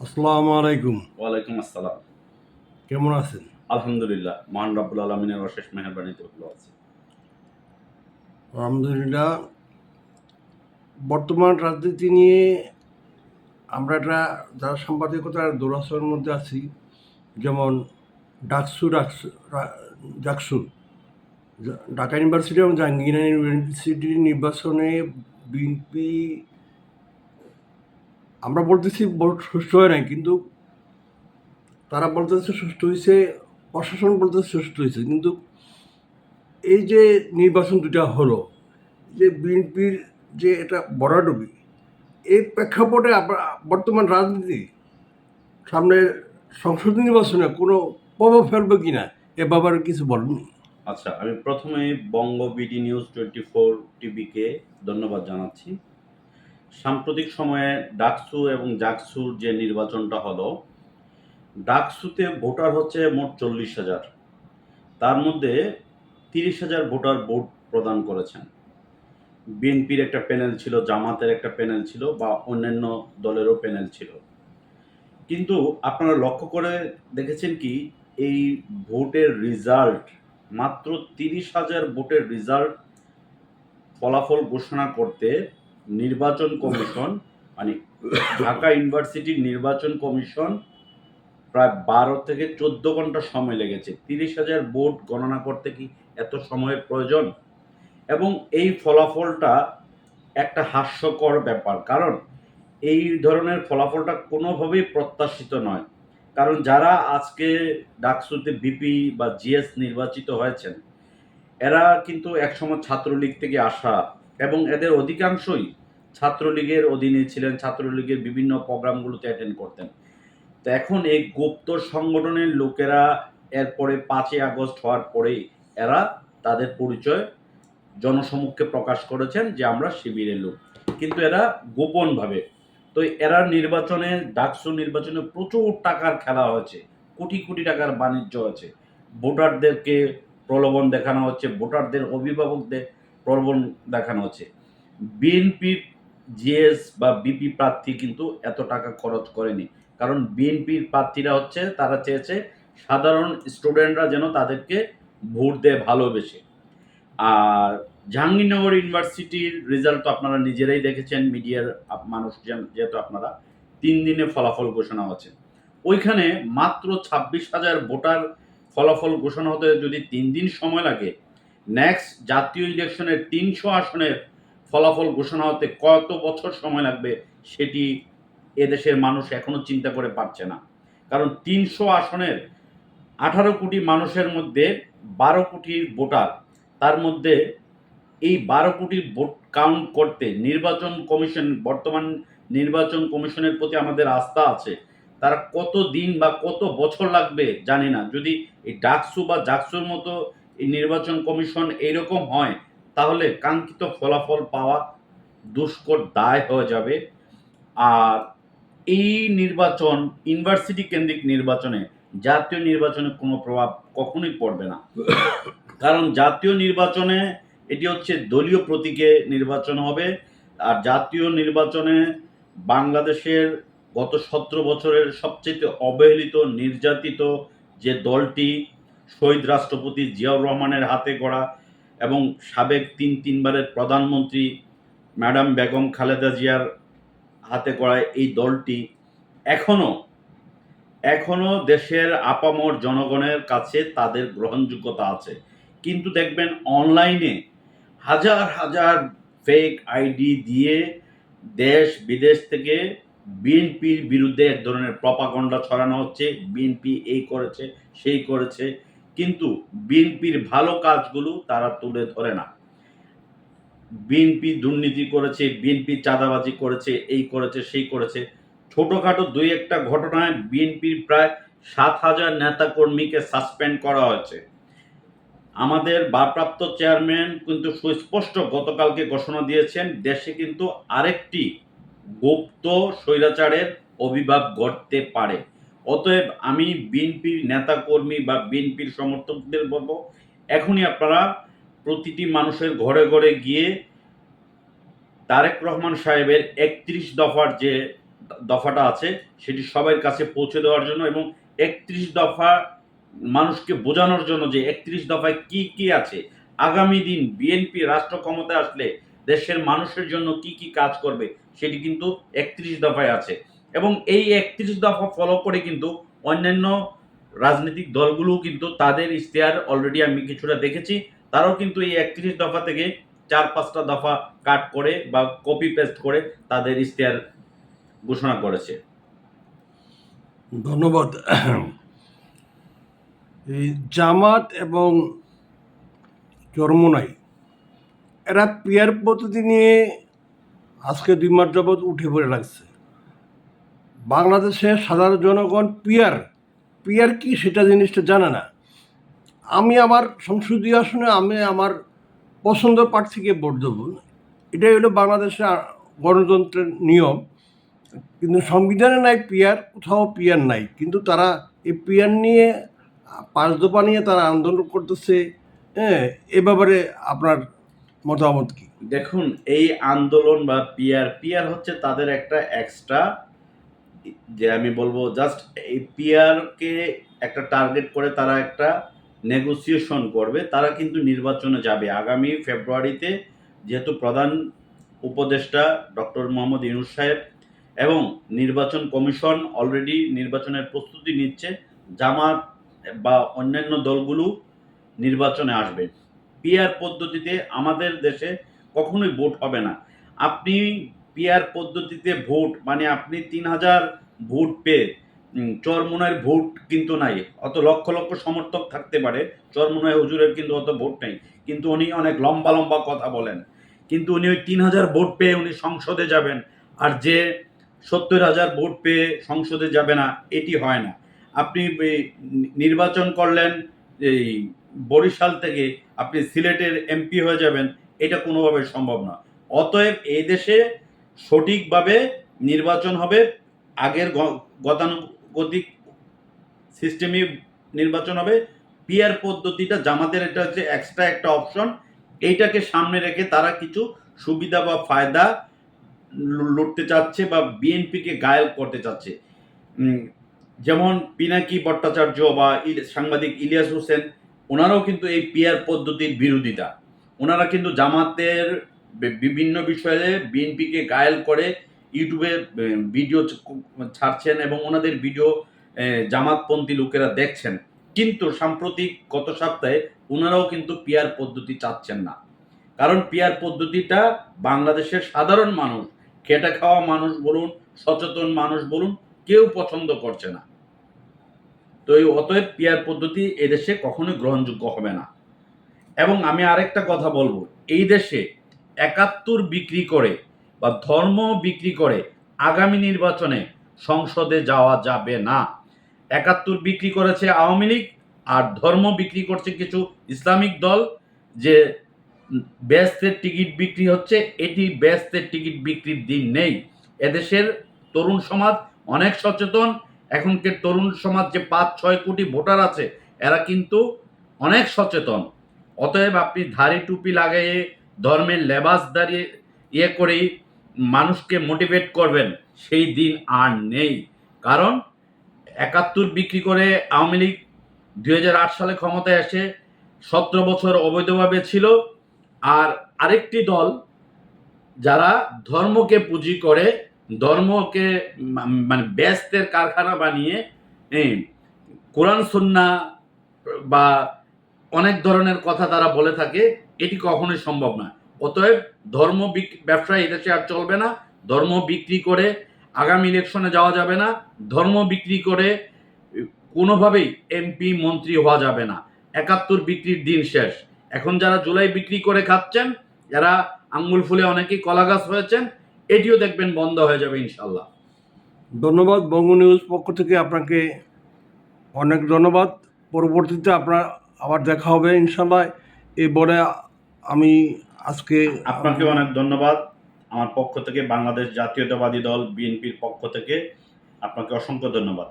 আসসালামু আলাইকুম। ওয়ালাইকুম আসসালাম। কেমন আছেন? আলহামদুলিল্লাহ। মহান রব্বুল আলামিনের অশেষ মেহেরবানিতে ভালো আছি। আলহামদুলিল্লাহ। বর্তমান রাজনীতি নিয়ে আমরা একটা যারা সাংবাদিকতার দৌরাত্ম্যের মধ্যে আছি, যেমন ডাকসু, ঢাকা ইউনিভার্সিটি এবং জাহাঙ্গীরনগর ইউনিভার্সিটির নির্বাচনে বিএনপি, আমরা বলতেছি ভোট সুষ্ঠু হয় নাই, কিন্তু তারা বলতেছে সুষ্ঠু হয়েছে, প্রশাসন বলতেছে সুষ্ঠু হয়েছে। কিন্তু এই যে নির্বাচন দুটা হলো, যে বিএনপির যে এটা ভরাডুবি, এই প্রেক্ষাপটে বর্তমান রাজনীতি সামনের সংসদ নির্বাচনে কোনো প্রভাব ফেলবে কিনা এ ব্যাপারে কিছু বলেন। আচ্ছা, আমি প্রথমেই বঙ্গ বিডি নিউজ 24 টিভিকে ধন্যবাদ জানাচ্ছি। সাম্প্রতিক সময়ে ডাকসু এবং জাকসুর যে নির্বাচনটা হলো, ডাকসুতে ভোটার হচ্ছে মোট 40,000। তার মধ্যে 30,000 ভোটার ভোট প্রদান করেছেন। বিএনপির একটা প্যানেল ছিল, জামাতের একটা প্যানেল ছিল বা অন্যান্য দলেরও প্যানেল ছিল। কিন্তু আপনারা লক্ষ্য করে দেখেছেন কি এই ভোটের রেজাল্ট মাত্র 30,000 ভোটের রেজাল্ট ফলাফল ঘোষণা করতে নির্বাচন কমিশন মানে ঢাকা ইউনিভার্সিটির নির্বাচন কমিশন প্রায় 12 থেকে 14 ঘন্টা সময় লেগেছে। 30,000 ভোট গণনা করতে কি এত সময়ের প্রয়োজন? এবং এই ফলাফলটা একটা হাস্যকর ব্যাপার, কারণ এই ধরনের ফলাফলটা কোনোভাবেই প্রত্যাশিত নয়। কারণ যারা আজকে ডাকসুতে বিপি বা জিএস নির্বাচিত হয়েছেন, এরা কিন্তু একসময় ছাত্রলীগ থেকে আসা এবং এদের অধিকাংশই ছাত্রলীগের অধীনে ছিলেন, ছাত্রলীগের বিভিন্ন প্রোগ্রামগুলোতে অ্যাটেন্ড করতেন। তো এখন এই গুপ্ত সংগঠনের লোকেরা এরপরে 5ই আগস্ট হওয়ার পরেই এরা তাদের পরিচয় জনসমক্ষে প্রকাশ করেছেন যে আমরা শিবিরের লোক, কিন্তু এরা গোপনভাবে। তো এরা নির্বাচনে ডাকসু নির্বাচনে প্রচুর টাকার খেলা হয়েছে, কোটি কোটি টাকার বাণিজ্য হয়েছে। ভোটারদেরকে প্রলোভন দেখানো হচ্ছে, ভোটারদের অভিভাবকদের প্রলোভন দেখানো হচ্ছে। বিএনপির জিএস বা বিপি প্রার্থী কিন্তু এত টাকা খরচ করেনি, কারণ বিএনপির প্রার্থীরা হচ্ছে তারা চেয়েছে সাধারণ স্টুডেন্টরা যেন তাদেরকে ভোট দেয় ভালোবেসে। আর জাহাঙ্গীরনগর ইউনিভার্সিটির রেজাল্ট তো আপনারা নিজেরাই দেখেছেন, মিডিয়ার মানুষ যেহেতু আপনারা 3 দিনে ফলাফল ঘোষণা হচ্ছে। ওইখানে মাত্র 26,000 ভোটার ফলাফল ঘোষণা হতে যদি 3 দিন সময় লাগে, নেক্সট জাতীয় ইলেকশনের 300 আসনের ফলাফল ঘোষণা হতে কত বছর সময় লাগবে সেটি এদেশের মানুষ এখনো চিন্তা করে পারছে না। কারণ 300 আসনের 18 কোটি মানুষের মধ্যে 12 কোটির ভোটার, তার মধ্যে এই 12 কোটি ভোট কাউন্ট করতে নির্বাচন কমিশন, বর্তমান নির্বাচন কমিশনের প্রতি আমাদের আস্থা আছে। তারা কত দিন বা কত বছর লাগবে জানি না। যদি এই ডাকসু বা জাকসুর মতো এই নির্বাচন কমিশন এইরকম হয়, তাহলে কাঙ্ক্ষিত ফলাফল পাওয়া দুষ্কর দায় হয়ে যাবে। আর এই নির্বাচন ইউনিভার্সিটি কেন্দ্রিক নির্বাচনে জাতীয় নির্বাচনে কোনো প্রভাব কখনোই পড়বে না। কারণ জাতীয় নির্বাচনে এটি হচ্ছে দলীয় প্রতীকে নির্বাচন হবে। আর জাতীয় নির্বাচনে বাংলাদেশের গত 17 বছরের সবচেয়ে অবহেলিত, নির্যাতিত যে দলটি শহীদ রাষ্ট্রপতি জিয়াউর রহমানের হাতে গড়া এবং সাবেক তিনবারের প্রধানমন্ত্রী ম্যাডাম বেগম খালেদা জিয়ার হাতে গড়া এই দলটি এখনো এখনো দেশের আপামর জনগণের কাছে তাদের গ্রহণযোগ্যতা আছে। কিন্তু দেখবেন অনলাইনে হাজার হাজার ফেক আইডি দিয়ে দেশ বিদেশ থেকে বিএনপির বিরুদ্ধে এক ধরনের প্রপাগন্ডা ছড়ানো হচ্ছে, বিএনপি এই করেছে সেই করেছে, কিন্তু বিএনপির ভালো কাজগুলো তারা তুলে ধরে না। বিএনপি দুর্নীতি করেছে, বিএনপি চাঁদাবাজি করেছে, এই করেছে সেই করেছে। ছোটখাটো 2-1টা ঘটনায় বিএনপির প্রায় 7,000 নেতাকর্মীকে সাসপেন্ড করা হয়েছে। আমাদের ভারপ্রাপ্ত চেয়ারম্যান কিন্তু সুস্পষ্ট গতকালকে ঘোষণা দিয়েছেন, দেশে কিন্তু আরেকটি গুপ্ত স্বৈরাচারের আবির্ভাব ঘটতে পারে। অতএব আমি বিএনপির নেতাকর্মী বা বিএনপির সমর্থকদের বলব, এখনই আপনারা প্রতিটি মানুষের ঘরে ঘরে গিয়ে তারেক রহমান সাহেবের 31 দফার যে দফাটা আছে সেটি সবার কাছে পৌঁছে দেওয়ার জন্য এবং ৩১ দফা মানুষকে বোঝানোর জন্য যে ৩১ দফায় কি কি আছে, আগামী দিন বিএনপি রাষ্ট্র ক্ষমতায় আসলে দেশের মানুষের জন্য কি কি কাজ করবে সেটি কিন্তু ৩১ দফায় আছে। এবং এই ৩১ দফা ফলো করে কিন্তু অন্যান্য রাজনৈতিক দলগুলোও কিন্তু তাদের ইশতেহার অলরেডি আমি কিছুটা দেখেছি, তারাও কিন্তু এই ৩১ দফা থেকে ৪-৫টা দফা কাট করে বা কপি পেস্ট করে তাদের ইশতেহার ঘোষণা করেছে। ধন্যবাদ। এই জামাত এবং চরমোনাই এরা পিয়ার পদ্ধতি নিয়ে আজকে ২ মাস যাবৎ উঠে পড়ে লাগছে। বাংলাদেশের সাধারণ জনগণ পিয়ার কি সেটা জিনিসটা জানে না। আমি আমার সংসদীয় আসনে আমি আমার পছন্দের প্রার্থীকে ভোট দেবো, এটাই হলো বাংলাদেশের গণতন্ত্রের নিয়ম। কিন্তু সংবিধানে নাই পিয়ার, কোথাও পিয়ার নাই, কিন্তু তারা এই পিয়ার নিয়ে ৫ দফা নিয়ে তারা আন্দোলন করতেছে। হ্যাঁ, এ ব্যাপারে আপনার মতামত কি? দেখুন, এই আন্দোলন বা পিয়ার হচ্ছে তাদের একটা এক্সট্রা, যে আমি বলবো জাস্ট এই পিয়ারকে একটা টার্গেট করে তারা একটা নেগোসিয়েশন করবে। তারা কিন্তু নির্বাচনে যাবে আগামী ফেব্রুয়ারিতে, যেহেতু প্রধান উপদেষ্টা ডক্টর মোহাম্মদ ইউনূস সাহেব এবং নির্বাচন কমিশন অলরেডি নির্বাচনের প্রস্তুতি নিচ্ছে, জামাত বা অন্যান্য দলগুলো নির্বাচনে আসবে। পিয়ার পদ্ধতিতে আমাদের দেশে কখনোই ভোট হবে না। আপনি পিয়ার পদ্ধতিতে ভোট মানে আপনি ৩,০০০ ভোট পেয়ে চরমোনাইয়ের ভোট কিন্তু নাই। অত লক্ষ লক্ষ সমর্থক থাকতে পারে, চরমোনাই হুজুরের কিন্তু অত ভোট নেই, কিন্তু উনি অনেক লম্বা লম্বা কথা বলেন, কিন্তু উনি ওই ৩,০০০ ভোট পেয়ে উনি সংসদে যাবেন। আর যে ৭০,০০০ ভোট পেয়ে সংসদে যাবে না, এটি হয় না। আপনি নির্বাচন করলেন এই বরিশাল থেকে, আপনি সিলেটের এমপি হয়ে যাবেন, এটা কোনোভাবে সম্ভব না। অতএব এই দেশে সঠিকভাবে নির্বাচন হবে, আগের গতানুগতিক সিস্টেমে নির্বাচন হবে। পিয়ার পদ্ধতিটা জামাতের এটা হচ্ছে এক্সট্রা একটা অপশন, এইটাকে সামনে রেখে তারা কিছু সুবিধা বা ফায়দা লুটতে চাচ্ছে বা বিএনপিকে ঘায়েল করতে চাচ্ছে। যেমন পিনাকি ভট্টাচার্য বা সাংবাদিক ইলিয়াস হোসেন, ওনারাও কিন্তু এই পিয়ার পদ্ধতির বিরোধিতা। ওনারা কিন্তু জামাতের বিভিন্ন বিষয়ে বিএনপিকে ঘায়েল করে ইউটিউবে ভিডিও ছাড়ছেন এবং ওনাদের ভিডিও জামাতপন্থী লোকেরা দেখছেন। কিন্তু সাম্প্রতিক গত সপ্তাহে ওনারাও কিন্তু পিয়ার পদ্ধতি চাচ্ছেন না, কারণ পিয়ার পদ্ধতিটা বাংলাদেশের সাধারণ মানুষ, খেটে খাওয়া মানুষ বলুন, সচেতন মানুষ বলুন, কেউ পছন্দ করছে না। তো এই অতএব পিয়ার পদ্ধতি এদেশে কখনোই গ্রহণযোগ্য হবে না। এবং আমি আরেকটা কথা বলবো, এই দেশে ৭১ বিক্রি করে বা ধর্ম বিক্রি করে আগামী নির্বাচনে সংসদে যাওয়া যাবে না। ৭১ বিক্রি করেছে আওয়ামী লীগ, আর ধর্ম বিক্রি করছে কিছু ইসলামিক দল, যে বেহেশতের টিকিট বিক্রি হচ্ছে, এটি বেহেশতের টিকিট বিক্রির দিন নেই। এদেশের তরুণ সমাজ অনেক সচেতন। এখনকার তরুণ সমাজ যে ৫-৬ কোটি ভোটার আছে, এরা কিন্তু অনেক সচেতন। অতএব আপনি ধাড়ি টুপি লাগাইয়ে ধর্মের লেবাস দাঁড়িয়ে করেই মানুষকে মোটিভেট করবেন, সেই দিন আর নেই। কারণ ৭১ বিক্রি করে আওয়ামী লীগ ২০০৮ সালে ক্ষমতায় আসে, ১৭ বছর অবৈধভাবে ছিল। আর আরেকটি দল যারা ধর্মকে পুঁজি করে, ধর্মকে মানে বেহেশতের কারখানা বানিয়ে কোরআন সুন্নাহ বা অনেক ধরনের কথা তারা বলে থাকে, এটি কখনোই সম্ভব না। অতএব ধর্ম ব্যবসা এদেশে আর চলবে না। ধর্ম বিক্রি করে আগামী ইলেকশনে যাওয়া যাবে না। ধর্ম বিক্রি করে কোনোভাবেই এমপি মন্ত্রী হওয়া যাবে না। ৭১ বিক্রির দিন শেষ। এখন যারা জুলাই বিক্রি করে খাচ্ছেন, যারা আঙ্গুল ফুলে অনেকেই কলা গাছ হয়েছেন, এটিও দেখবেন বন্ধ হয়ে যাবে ইনশাল্লাহ। ধন্যবাদ। বঙ্গ নিউজ পক্ষ থেকে আপনাকে অনেক ধন্যবাদ। পরবর্তীতে আপনার আবার দেখা হবে ইনশাল্লাহ। এই বলে আমি আজকে আপনাকে অনেক ধন্যবাদ। আমার পক্ষ থেকে, বাংলাদেশ জাতীয়তাবাদী দল বিএনপির পক্ষ থেকে আপনাকে অসংখ্য ধন্যবাদ।